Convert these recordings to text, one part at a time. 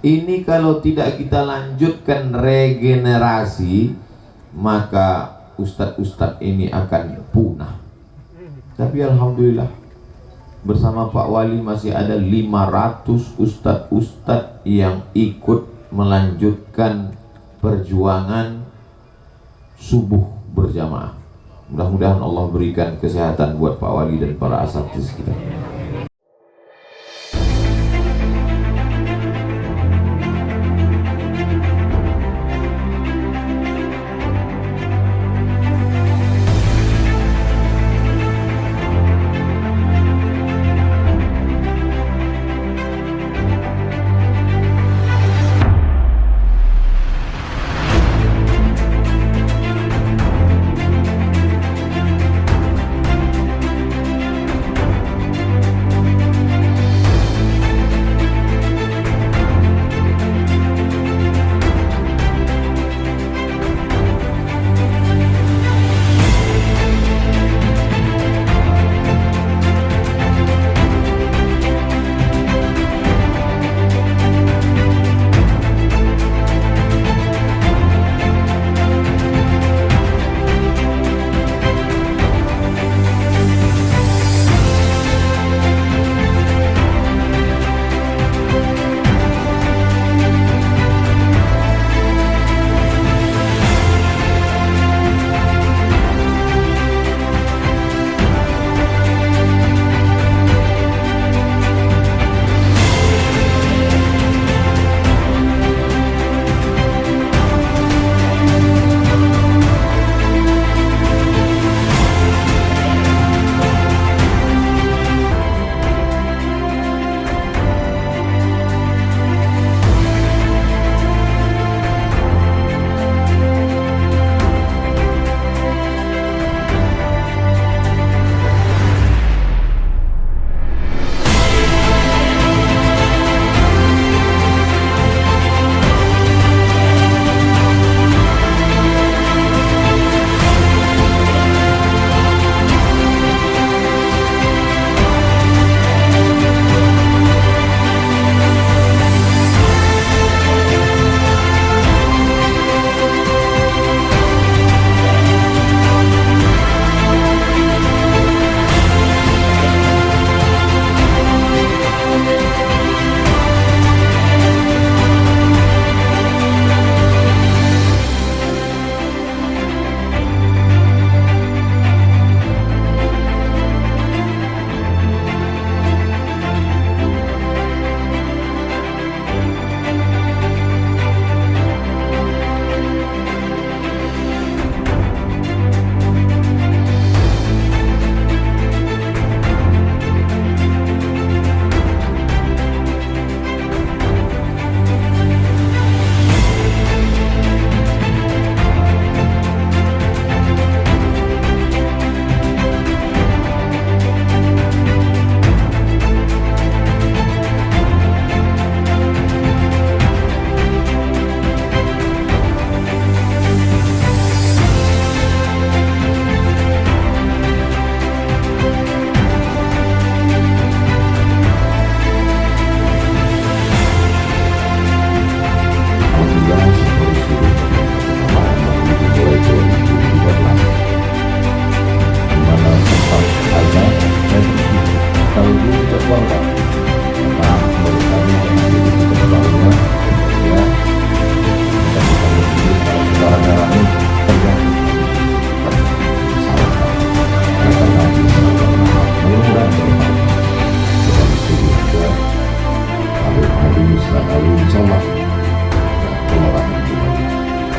Ini kalau tidak kita lanjutkan regenerasi, maka ustadz-ustadz ini akan punah. Tapi alhamdulillah, bersama Pak Wali masih ada 500 ustadz-ustadz yang ikut melanjutkan perjuangan subuh berjamaah. Mudah-mudahan Allah berikan kesehatan buat Pak Wali dan para asatidz kita.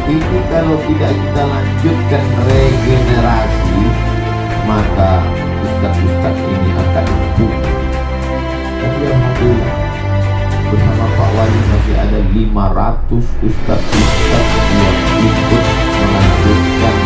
Ini kalau tidak kita lanjutkan regenerasi, maka ustadz-ustadz ini akan punah. Tapi alhamdulillah, bersama Pak Wali masih ada 500 ustadz-ustadz yang ikut melanjutkan